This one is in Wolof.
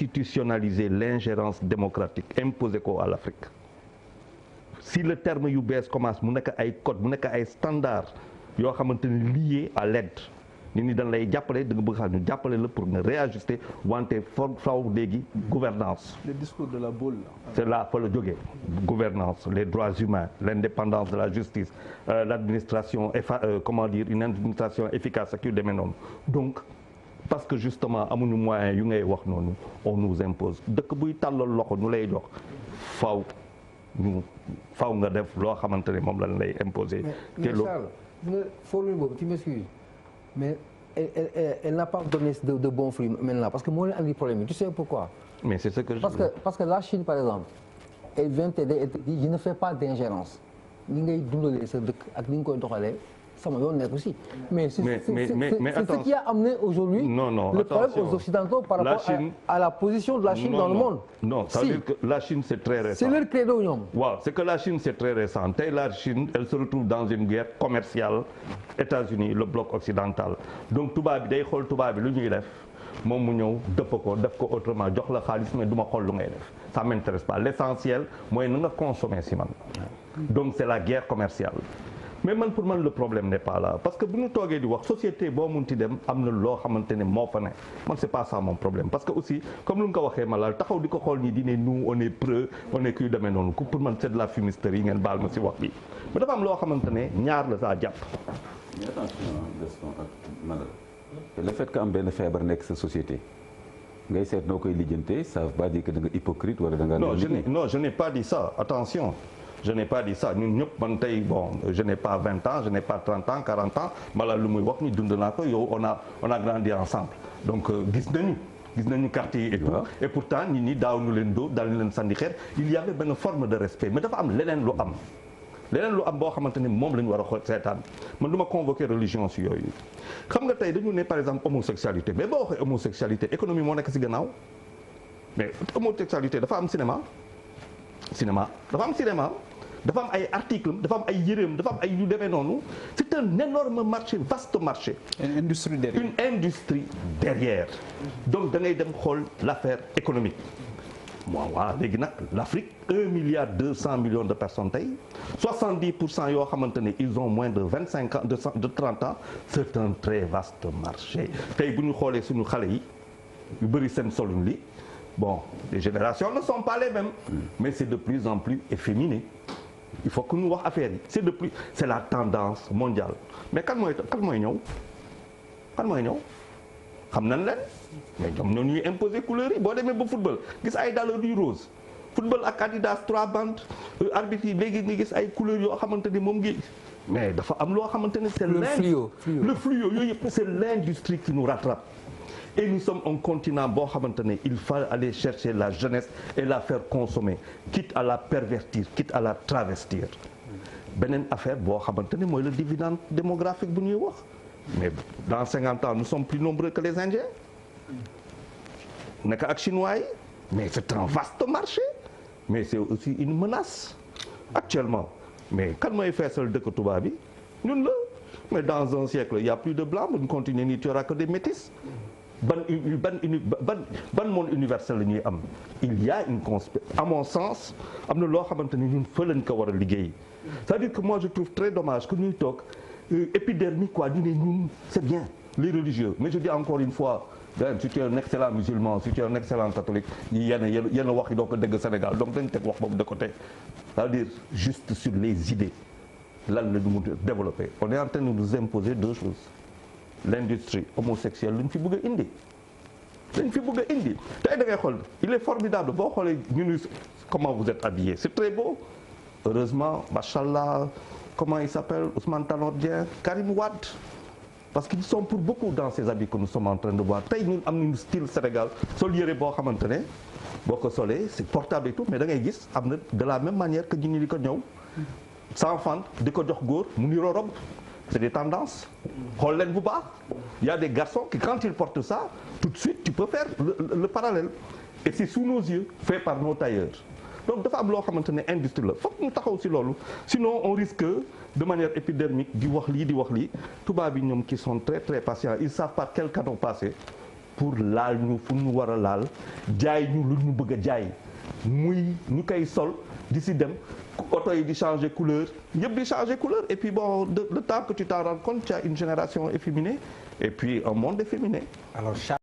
institutionnaliser l'ingérence démocratique imposé ko à l'Afrique si le terme yu bees commence mu nekk ay code mu nekk ay standards yoo xamante ni liés à l'aide nit ñi dañ lay jàppale da nga bëgg xam ñu jàppale la pour nga réajuster wante faw léegi gouvernance le discours de la boule c'est là fa la jógee gouvernance les droits humains l'indépendance de la justice l'administration comment dire une administration efficace ak yu demee noonu donc parce que justement amuñu moyen yu ngay wax noonu on nous impose dëkk buy tàllal loxo ñu lay jox faw nga def loo xamante ne moom lañ lay imposer. mais Charles formule boobu tu m'excuses mais elle n'a pas donné de bons fruits maintenant parce que moo leen andi problème yi tu sais pourquoi. mais c'est ce que parce que la Chine par exemple elle vient t'aider et te dit je ne fais pas d'ingérence ni ngay dundalee sa dëkk ak ni nga koy doxalee sama yoon nekk aussi. mais c'est ce qui a amené aujourd'hui le problème aux Occidentaux par rapport à la position de la Chine dans le monde. non ça veut dire que la Chine c'est très récent. c'est leur credo ñoom. waaw c'est que la Chine c'est très récent tey la Chine elle se retrouve dans une guerre commerciale États-Unis le bloc occidental donc tubaab bi day xool tubaab bi lu ñuy def moom mu ñëw dëpp ko def ko autrement jox la xaalis mais du ma xool lu ngay def ça m'intéresse pas l'essentiel mooy na nga consommer si man donc c'est la guerre commerciale. mais man pour man le problème n'est pas là parce que bu ñu toogee di wax société boo munti dem am na loo xamante ne moo fa ne man c'est pas ça mon problème parce que aussi comme lu nga ko waxee Malal taxaw di ko xool nii di ne nous on est preux on est kuy demee noonu pour man c'est de la fumisterie ngeen baal ma si wax bi mais dafa am loo xamante ne ñaar la saa jàpp. mais attention Gaston ak Malal le fait que am benn feebar nekk sa société ngay seet noo koy lijjantee ça veut pas dire que da nga hypocrite wala da nga. non je n'ai pas dit ça attention. je n'ai pas dit ça ñun ñëpp man tey bon je n'ai pas 20 ans je n'ai pas 30 ans 40 ans Malal lu muy wax ni dund naa ko yow on a grandi ensemble donc gis nañu quartier yi et tout et pourtant nit ñi daaw ñu leen dóor daal ñu leen sànni xeer il y avait benn forme de respect mais dafa am leneen lu am boo xamante ni moom la ñu war a xool seetaan man du ma convoquer religion si yooyu xam nga tey dañu ne par exemple homosexualité mais boo waxee homosexualité économie moo nekk si gannaaw mais homosexualité dafa am cinéma dafa am ay articles dafa am ay yëreem dafa am ay yu demee noonu c'est un énorme marché vaste marché. une industrie derrière. donc da ngay dem xool l'affaire économique. waaw léegi nag l'Afrique 1,2 milliard de personnes tey 70% yoo xamante ne ils ont moins de 25 ans de 30 ans c'est un très vaste marché tey bu ñu xoolee suñu xale yi yu bëri seen solun li bon les générations ne sont pas les mêmes mais c'est de plus en plus efféminé. il faut que ñu wax affaire yi c'est la tendance mondiale mais kan mooy ñëw xam nañ leen mais ñoom ñoo ñuy imposer couleurs yi boo demee ba football gis ay dàll yu rose football ak Adidas 3 bandes arbitre yi léegi nga gis ay couleurs yoo xamante ni moom ngi mais dafa am loo xamante ni c'est le fluo yooyu yëpp c'est l'industrie qui nous rattrape et nous sommes un continent boo xamante ne il faut aller chercher la jeunesse et la faire consommer quitte à la pervertir quitte à la travestir beneen affaire boo xamante ne mooy le dividende démographique bu ñuy wax mais dans 50 ans nous sommes plus nombreux que les Indiens nekk ak chinois yi mais c'est un vaste marché mais c'est aussi une menace actuellement mais kan mooy feesal dëkk tubaab bi ñun la mais dans un siècle il y a plus de blancs bu ñu continuer nii tu auras que des métis ban monde universel la ñuy am il y a une à mon sens am na loo xamante ni ñun fa lañ ko war a liggéey c'est-à-dire que moi je trouve très dommage que ñuy toog épidermique quoi ñu ne ñun c'est bien les religieux mais je dis encore une fois si tu es un excellent musulman si tu es un excellent catholique yenn wax yi doo ko dégg Sénégal donc dañ teg wax boobu de côté c'est-à-dire juste sur les idées lan la ñu mun a développer on est en train de nous imposer deux choses l'industrie homosexuelle lu ñu fi bëgg a indi tey da ngay xool il est formidable boo xoolee ñu comment vous êtes habillés c'est très beau heureusement machallah comment il s'appelle Ousmane Tanor Dieng Karim Wade parce qu'ils sont pour beaucoup dans ces habits que nous sommes en train de voir tey ñun am nañu style Sénégal sol yëre boo xamante ne boo ko solee c'est portable et tout mais da ngay gis am na de la même manière que ñu di ko ñëw sans fente di ko jox góor mu niroo robe c'est des tendances xool leen bu baax il y a des garçons qui quand ils portent ça tout de suite tu peux faire le parallèle et c'est sous nos yeux fait par nos tailleurs donc dafa am loo xamante ne industrie la fokk ñu taxaw si loolu sinon on risque de manière épidermique di wax lii tubaab yi ñoom qui sont très très patients ils savent par quel canot passer pour laal ñu fu ñu war a laal jaay ñu lu ñu bëgg a jaay muy ñu koy sol di si dem oto yi di changer couleur yëpp di changer couleur et puis bon le temps que tu t'en rends compte tu as une génération efféminée et puis un monde efféminé. Alors